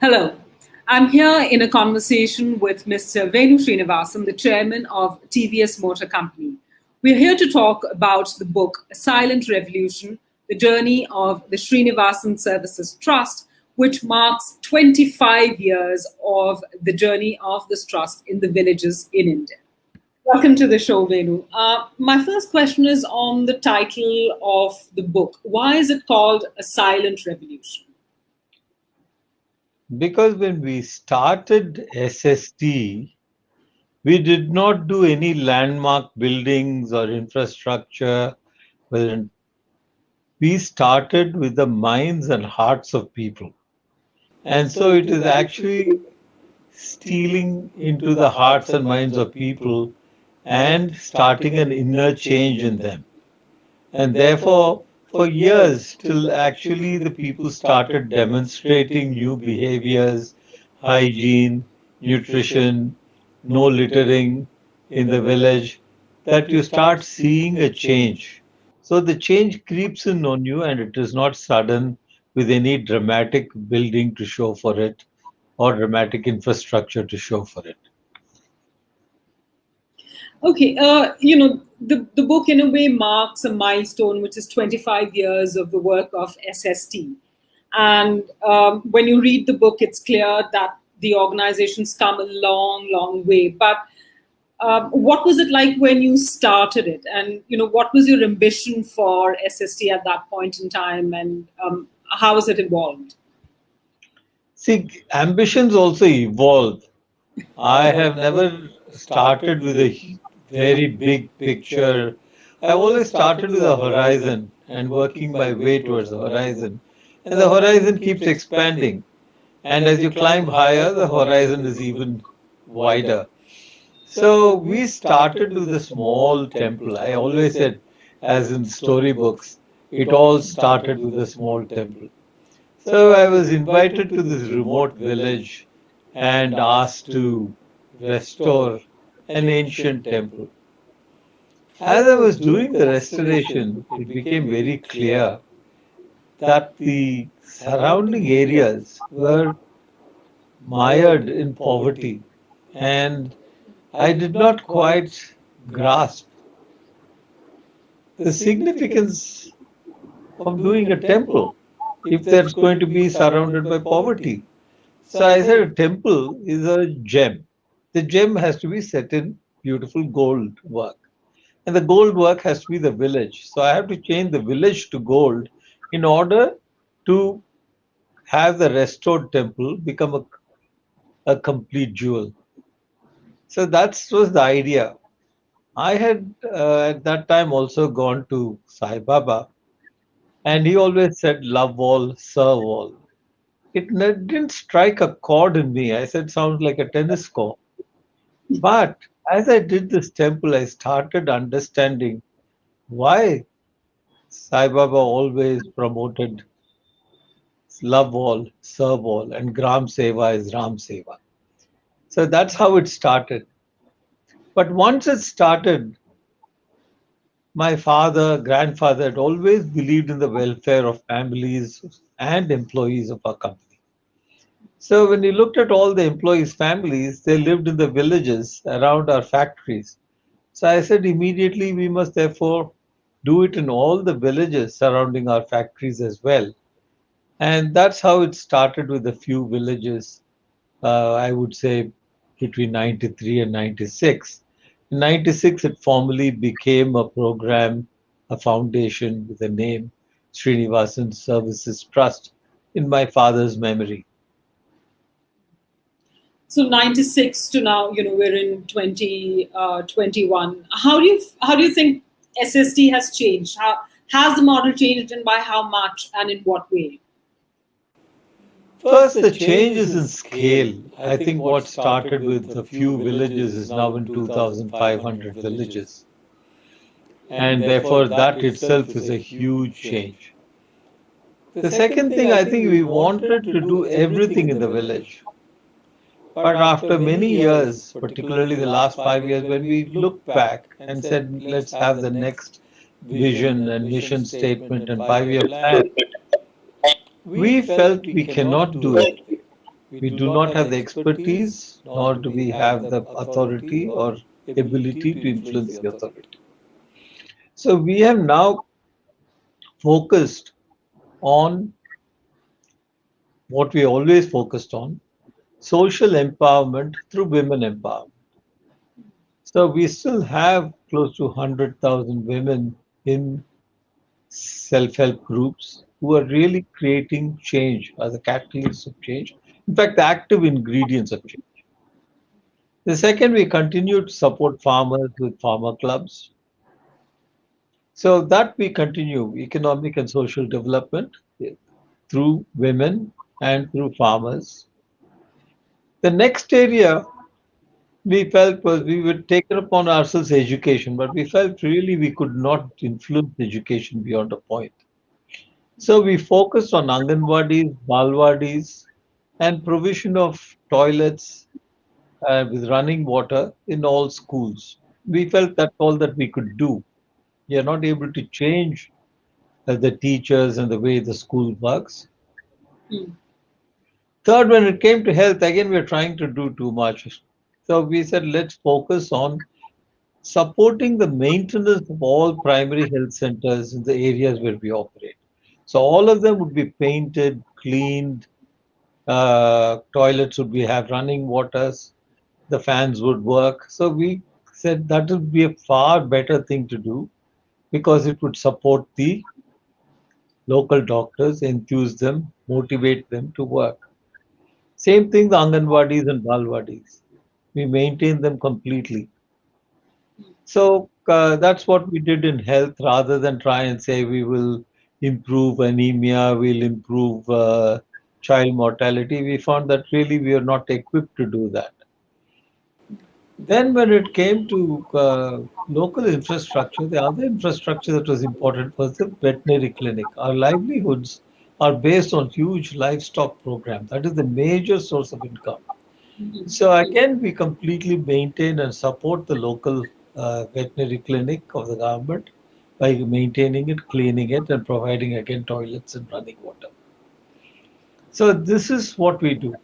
Hello. I'm here in a conversation with Mr. Venu Srinivasan, the chairman of TVS Motor Company. We're here to talk about the book, A Silent Revolution, the journey of the Srinivasan Services Trust, which marks 25 years of the journey of this trust in the villages in India. Welcome to the show, Venu. My first question is on the title of the book. Why is it called A Silent Revolution? Because when we started SST, we did not do any landmark buildings or infrastructure. We started with the minds and hearts of people. And so it is actually stealing into the hearts and minds of people and starting an inner change in them. And therefore, for years, till actually the people started demonstrating new behaviors, hygiene, nutrition, no littering in the village, that you start seeing a change. So the change creeps in on you, and it is not sudden with any dramatic building to show for it or dramatic infrastructure to show for it. Okay, the book in a way marks a milestone, which is 25 years of the work of SST. And when you read the book, it's clear that the organization's come a long, long way. But what was it like when you started it? And, what was your ambition for SST at that point in time? And how has it evolved? See, ambitions also evolve. I have never started with a very big picture. I've always started with a horizon and working my way towards the horizon. And the horizon keeps expanding. And as you climb higher, the horizon is even wider. So we started with a small temple. I always said, as in storybooks, it all started with a small temple. So I was invited to this remote village and asked to restore an ancient temple. As I was doing the restoration, it became very clear that the surrounding areas were mired in poverty, and I did not quite grasp the significance of doing a temple if that's going to be surrounded by poverty. So I said a temple is a gem. The gem has to be set in beautiful gold work. And the gold work has to be the village. So I have to change the village to gold in order to have the restored temple become a complete jewel. So that was the idea. I had at that time also gone to Sai Baba, and he always said, love all, serve all. Didn't strike a chord in me. I said, sounds like a tennis score. But as I did this temple, I started understanding why Sai Baba always promoted love all, serve all, and Gram Seva is Ram Seva. So that's how it started. But once it started, my father, grandfather had always believed in the welfare of families and employees of our company. So when we looked at all the employees' families, they lived in the villages around our factories. So I said immediately we must therefore do it in all the villages surrounding our factories as well. And that's how it started with a few villages, I would say between 93 and 96. In 96, it formally became a program, a foundation with the name Srinivasan Services Trust in my father's memory. So 96 to now, we're in 2021. How do you think SST has changed? How has the model changed, and by how much, and in what way? First, the change is in scale. I think what started with a few villages is now in 2,500 villages. And therefore, that itself is a huge change. The second thing, I think we wanted to do everything in the village. But after many years, particularly the last 5 years, when we looked back and said, let's have the next vision and mission statement and 5-year plan, we felt we cannot do it. We do not have the expertise, nor do we have the authority or ability to influence the authority. So we have now focused on what we always focused on, social empowerment through women empowerment. So we still have close to 100,000 women in self-help groups who are really creating change as a catalyst of change. In fact, the active ingredients of change. The second, we continue to support farmers with farmer clubs. So that we continue economic and social development through women and through farmers. The next area we felt was we would take it upon ourselves education, but we felt really we could not influence education beyond a point. So we focused on Anganwadis, Balwadis, and provision of toilets with running water in all schools. We felt that's all that we could do. We are not able to change the teachers and the way the school works. Mm. Third, when it came to health, again, we are trying to do too much. So we said, let's focus on supporting the maintenance of all primary health centers in the areas where we operate. So all of them would be painted, cleaned, toilets would be have running waters, the fans would work. So we said that would be a far better thing to do because it would support the local doctors, enthuse them, motivate them to work. Same thing the Anganwadis and Balwadis. We maintain them completely. So that's what we did in health rather than try and say we will improve anemia, we'll improve child mortality. We found that really we are not equipped to do that. Then, when it came to local infrastructure, the other infrastructure that was important was the veterinary clinic. Our livelihoods are based on huge livestock program. That is the major source of income. So again, we completely maintain and support the local veterinary clinic of the government by maintaining it, cleaning it, and providing again toilets and running water. So this is what we do.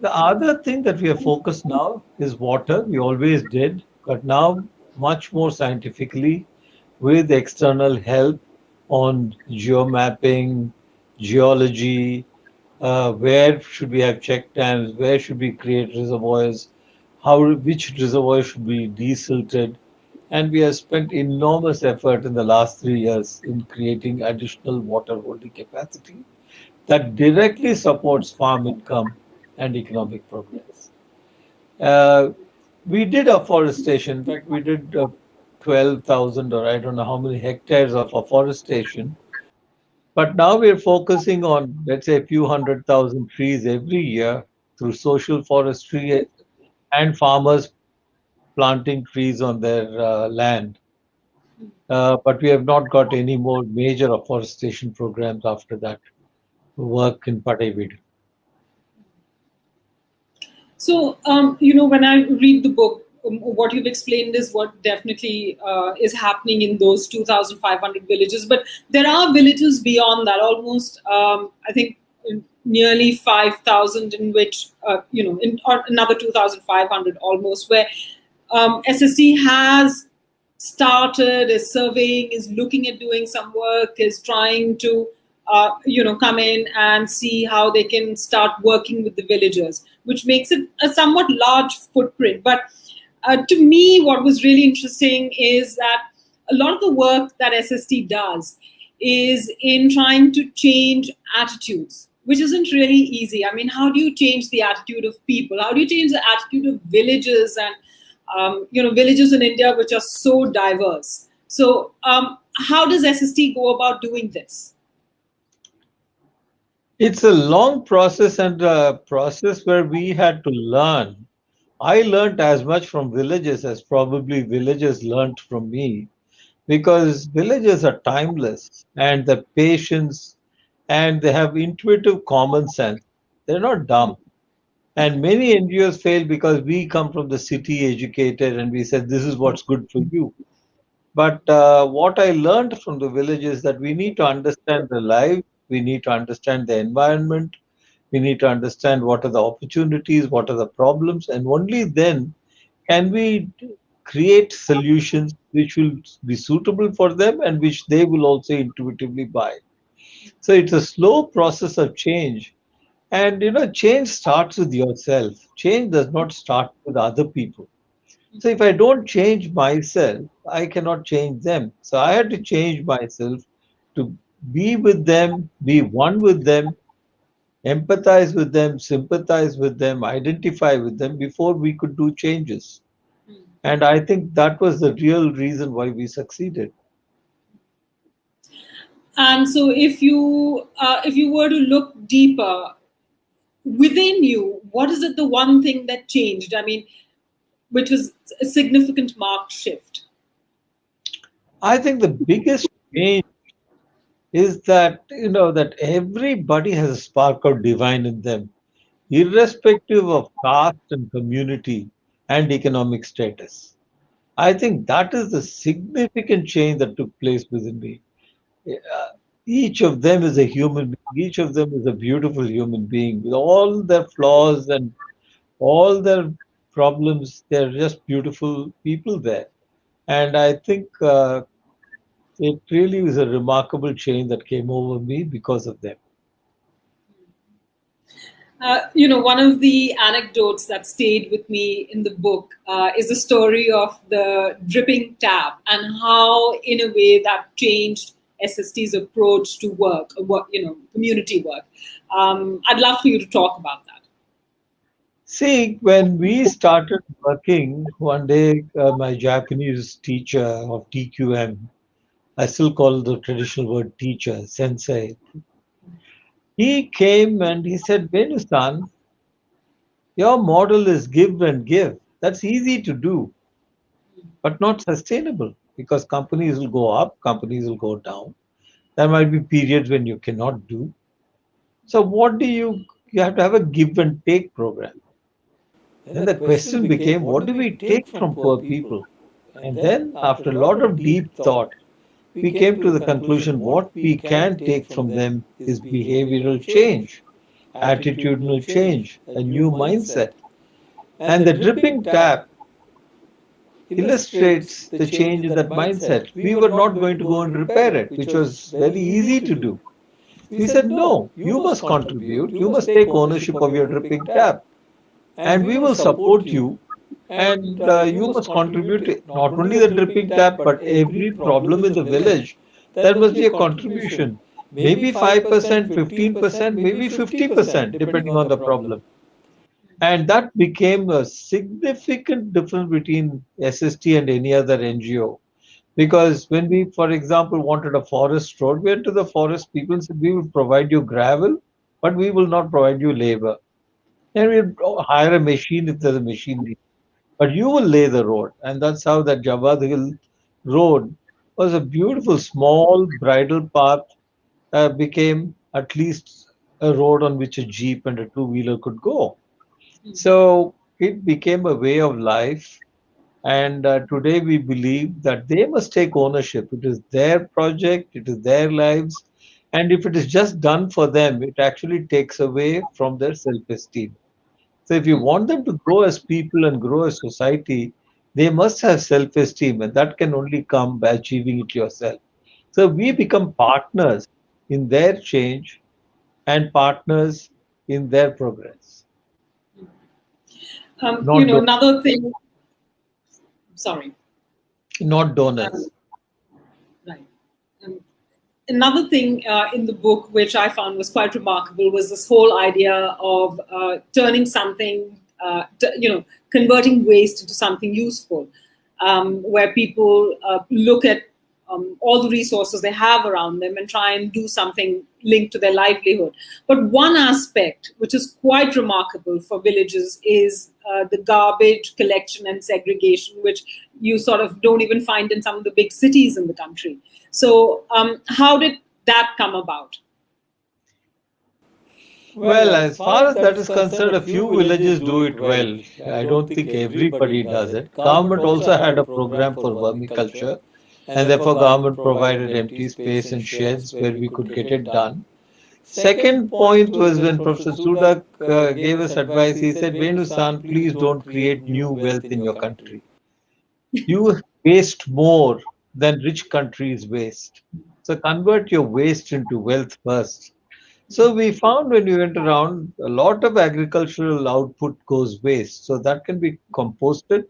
The other thing that we are focused now is water. We always did, but now much more scientifically with external help on geomapping, geology, where should we have check dams, where should we create reservoirs, how which reservoir should be desilted, and we have spent enormous effort in the last 3 years in creating additional water holding capacity that directly supports farm income and economic progress. Uh, we did afforestation. In fact, we did 12,000 or I don't know how many hectares of afforestation. But now we're focusing on, let's say, a few 100,000 trees every year through social forestry and farmers planting trees on their land. But we have not got any more major afforestation programs after that work in Patayvid. So, when I read the book, what you've explained is what definitely is happening in those 2,500 villages. But there are villages beyond that, almost, I think, nearly 5,000, in which, or another 2,500 almost, where SST has started, is surveying, is looking at doing some work, is trying to come in and see how they can start working with the villagers, which makes it a somewhat large footprint. But to me, what was really interesting is that a lot of the work that SST does is in trying to change attitudes, which isn't really easy. I mean, how do you change the attitude of people? How do you change the attitude of villages and villages in India which are so diverse? So, how does SST go about doing this? It's a long process and a process where we had to learn. I learned as much from villages as probably villages learned from me because villages are timeless and the patience and they have intuitive common sense. They're not dumb. And many NGOs fail because we come from the city educated and we said this is what's good for you. But what I learned from the village is that we need to understand the life, we need to understand the environment, We need to understand what are the opportunities, what are the problems, and only then can we create solutions which will be suitable for them and which they will also intuitively buy. So it's a slow process of change. And change starts with yourself. Change does not start with other people. So if I don't change myself, I cannot change them. So I had to change myself to be with them, be one with them, empathize with them, sympathize with them, identify with them before we could do changes. And I think that was the real reason why we succeeded. And so, if you were to look deeper within you, what is it the one thing that changed? I mean, which was a significant marked shift. I think the biggest change is that that everybody has a spark of divine in them, irrespective of caste and community and economic status. I think that is the significant change that took place within me. Uh, each of them is a human being. Each of them is a beautiful human being with all their flaws and all their problems. They're just beautiful people there. And I think it really was a remarkable change that came over me because of them. One of the anecdotes that stayed with me in the book is the story of the dripping tap and how, in a way, that changed SST's approach to community work. I'd love for you to talk about that. See, when we started working, one day my Japanese teacher of TQM, I still call the traditional word teacher, sensei, he came and he said, Venu-san, your model is give and give. That's easy to do, but not sustainable because companies will go up, companies will go down. There might be periods when you cannot do. So what do you have to have a give and take program. Then the question became, what do we take from poor people? And then after a lot of deep thought, we came to the conclusion what we can take from them is behavioral change, attitudinal change, a new mindset. And the dripping tap illustrates the change in that mindset. We were not going to go and repair it, which was very easy to do. We said, no, you must contribute, you must take ownership of your dripping tap, and we will support you. And you must contribute to not only the dripping tap, but every problem in the village. There must be a contribution. Maybe 5%, 15%, maybe 50%, depending on the problem. And that became a significant difference between SST and any other NGO. Because when we, for example, wanted a forest road, we went to the forest people and said, we will provide you gravel, but we will not provide you labor. And we hire a machine if there's a machine need. But you will lay the road. And that's how that Javad Hill road was a beautiful small bridle path became at least a road on which a jeep and a two-wheeler could go. So it became a way of life. And today we believe that they must take ownership. It is their project, it is their lives. And if it is just done for them, it actually takes away from their self-esteem. So if you want them to grow as people and grow as society, they must have self-esteem, and that can only come by achieving it yourself. So we become partners in their change and partners in their progress. Another thing. Sorry. Not donors. Right. Another thing in the book which I found was quite remarkable was this whole idea of turning something, converting waste into something useful, where people look at all the resources they have around them and try and do something linked to their livelihood. But one aspect which is quite remarkable for villages is the garbage collection and segregation, which you sort of don't even find in some of the big cities in the country. So how did that come about? Well, as far as that is concerned, a few villages do it well. I don't think everybody does it. Government also had a program for vermiculture, and therefore government provided empty space and sheds where we could get it done. Second point was when Professor Sudak gave us advice. He said, Venu-san, please don't create new wealth in your country. You waste more than rich countries waste. So convert your waste into wealth first. So we found when we went around, a lot of agricultural output goes waste. So that can be composted.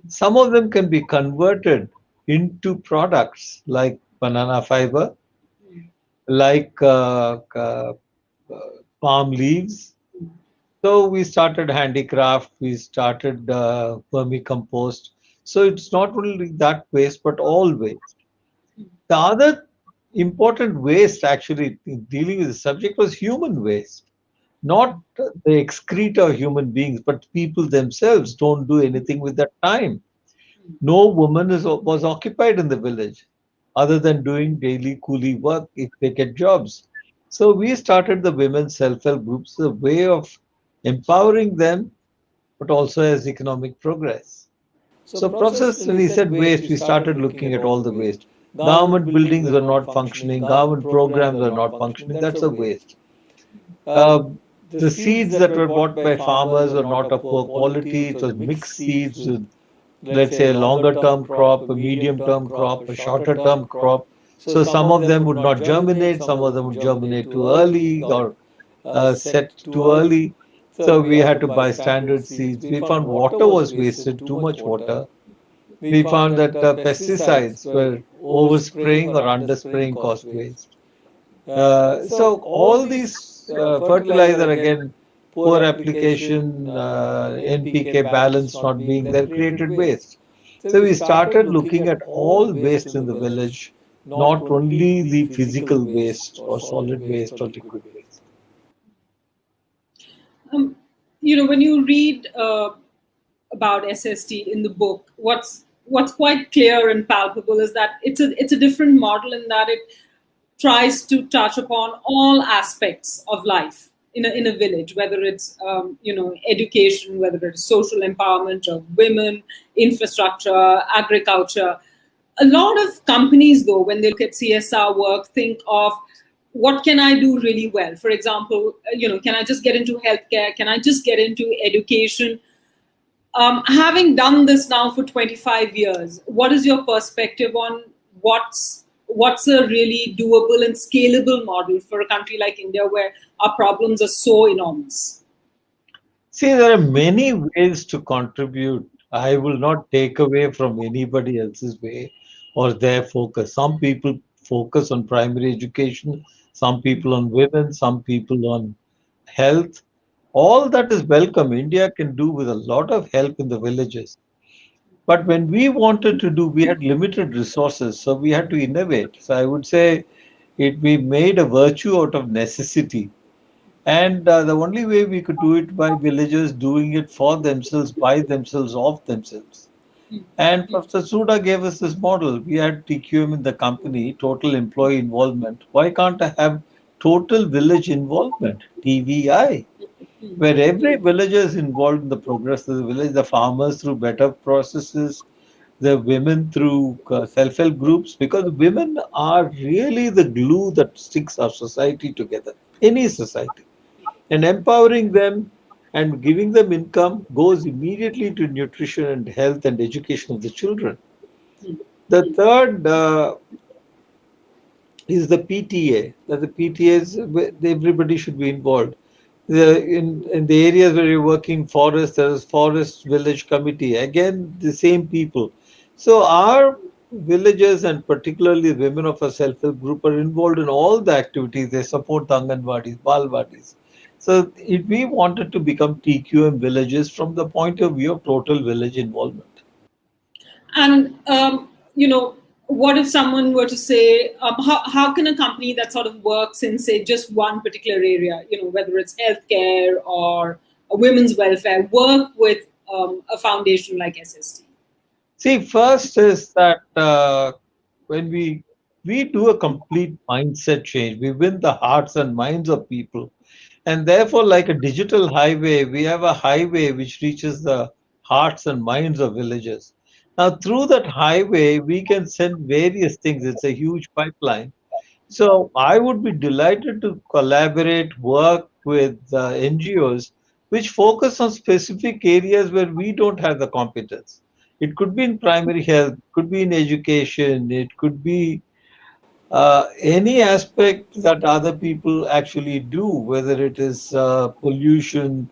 Some of them can be converted into products like banana fiber, like palm leaves. So we started handicraft, we started vermicompost. So it's not only that waste, but all waste. The other important waste actually in dealing with the subject was human waste, not the excreta of human beings, but people themselves don't do anything with that time. No woman was occupied in the village other than doing daily coolie work if they get jobs. So we started the women's self-help groups, a way of empowering them, but also as economic progress. So process, when he said waste, we started looking at all the waste. Government buildings were not functioning, government programs were not functioning, that's a waste. Uh, the seeds that were bought by farmers were not of poor quality, it was mixed seeds with, let's say, a longer term crop, a medium term crop, a shorter term crop. So some of them would not germinate, some of them would germinate too early or set too early. So we had to buy standard seeds. We found water was wasted, too much water. We found that pesticides were overspraying or underspraying caused waste. So all these fertilizer again, poor application, NPK balance not being there created waste. So we started looking at all waste in the village, not only the physical waste or solid waste or liquid waste. Um, when you read about SST in the book, what's quite clear and palpable is that it's a different model in that it tries to touch upon all aspects of life in a village, whether it's education, whether it's social empowerment of women, infrastructure, agriculture. A lot of companies, though, when they look at CSR work, think of what can I do really well. For example, can I just get into healthcare? Can I just get into education? Having done this now for 25 years, what is your perspective on what's a really doable and scalable model for a country like India where our problems are so enormous? See, there are many ways to contribute. I will not take away from anybody else's way or their focus. Some people focus on primary education, some people on women, some people on health. All that is welcome. India can do with a lot of help in the villages. But when we wanted to do, we had limited resources, so we had to innovate. So I would say we made a virtue out of necessity. And the only way we could do it by villagers doing it for themselves, by themselves, of themselves. And Professor Suda gave us this model. We had TQM in the company, total employee involvement. Why can't I have total village involvement, TVI, where every villager is involved in the progress of the village, the farmers through better processes, the women through self-help groups, because women are really the glue that sticks our society together, any society. And empowering them and giving them income goes immediately to nutrition and health and education of the children. The third is the PTA. That the PTAs, everybody should be involved. In the areas where you're working forest, there is forest village committee. Again, the same people. So our villagers and particularly women of a self-help group are involved in all the activities. They support the Anganwadis, Balwadis. So if we wanted to become TQM villages from the point of view of total village involvement. And what if someone were to say, how can a company that sort of works in, say, just one particular area, whether it's healthcare or women's welfare, work with a foundation like SST? See, first is that when we do a complete mindset change, we win the hearts and minds of people. And therefore, like a digital highway, we have a highway which reaches the hearts and minds of villagers. Now, through that highway, we can send various things. It's a huge pipeline. So I would be delighted to collaborate, work with NGOs which focus on specific areas where we don't have the competence. It could be in primary health, could be in education, it could be any aspect that other people actually do, whether it is pollution,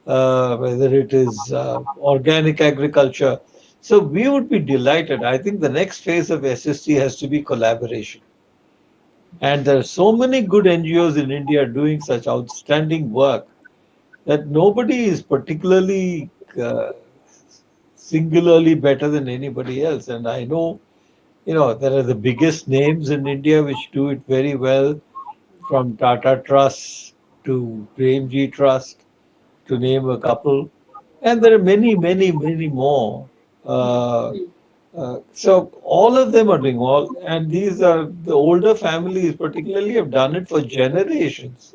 whether it is organic agriculture. So we would be delighted. I think the next phase of SST has to be collaboration. And there are so many good NGOs in India doing such outstanding work that nobody is particularly singularly better than anybody else. And I know, there are the biggest names in India which do it very well, from Tata Trust to Premji Trust, to name a couple. And there are many, many, many more. Uh, so all of them are doing all, and these are the older families, particularly, have done it for generations.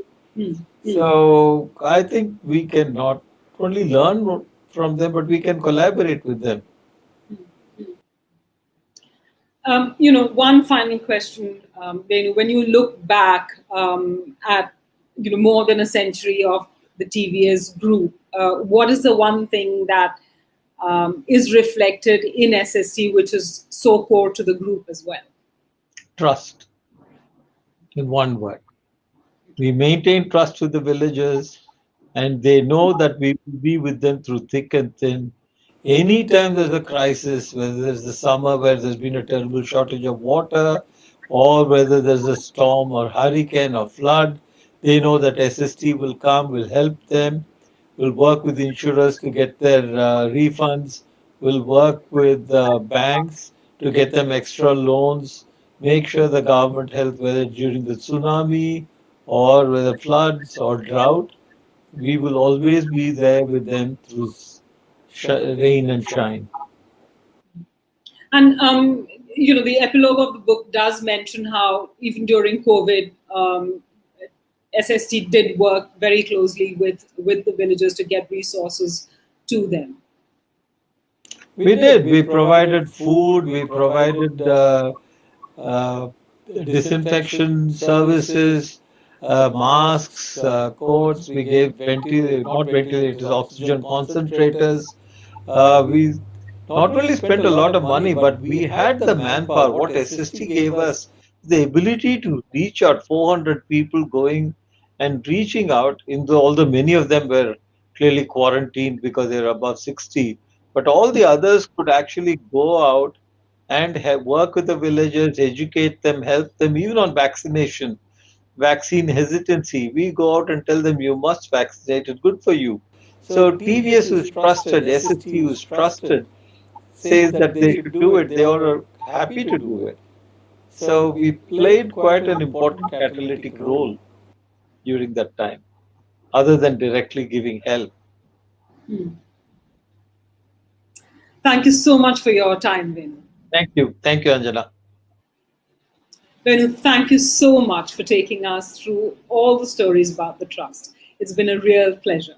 So I think we can not only learn from them, but we can collaborate with them. One final question, Venu, when you look back at more than a century of the TVS group, what is the one thing that is reflected in SST, which is so core to the group as well? Trust, in one word. We maintain trust with the villagers, and they know that we will be with them through thick and thin. Anytime there's a crisis, whether there's the summer where there's been a terrible shortage of water, or whether there's a storm or hurricane or flood, they know that SST will come, will help them, will work with insurers to get their refunds, will work with banks to get them extra loans, make sure the government helps, whether during the tsunami or whether floods or drought, we will always be there with them through rain and shine. And the epilogue of the book does mention how even during COVID, SST did work very closely with the villagers to get resources to them. We did. We provided food. We provided uh, disinfection services, masks, coats. We gave not ventilators, oxygen concentrators. We not only spent a lot of money, but we had the manpower. What SST gave us, the ability to reach out 400 people going and reaching out, although many of them were clearly quarantined because they were above 60, but all the others could actually go out and work with the villagers, educate them, help them, even on vaccination, vaccine hesitancy. We go out and tell them, you must vaccinate, it's good for you. So TVS who's trusted, SST who's trusted, says that they should do it. They are happy to do it. So we played quite an important catalytic role during that time, other than directly giving help. Thank you so much for your time, Venu. Thank you. Thank you, Anjana. Venu, thank you so much for taking us through all the stories about the trust. It's been a real pleasure.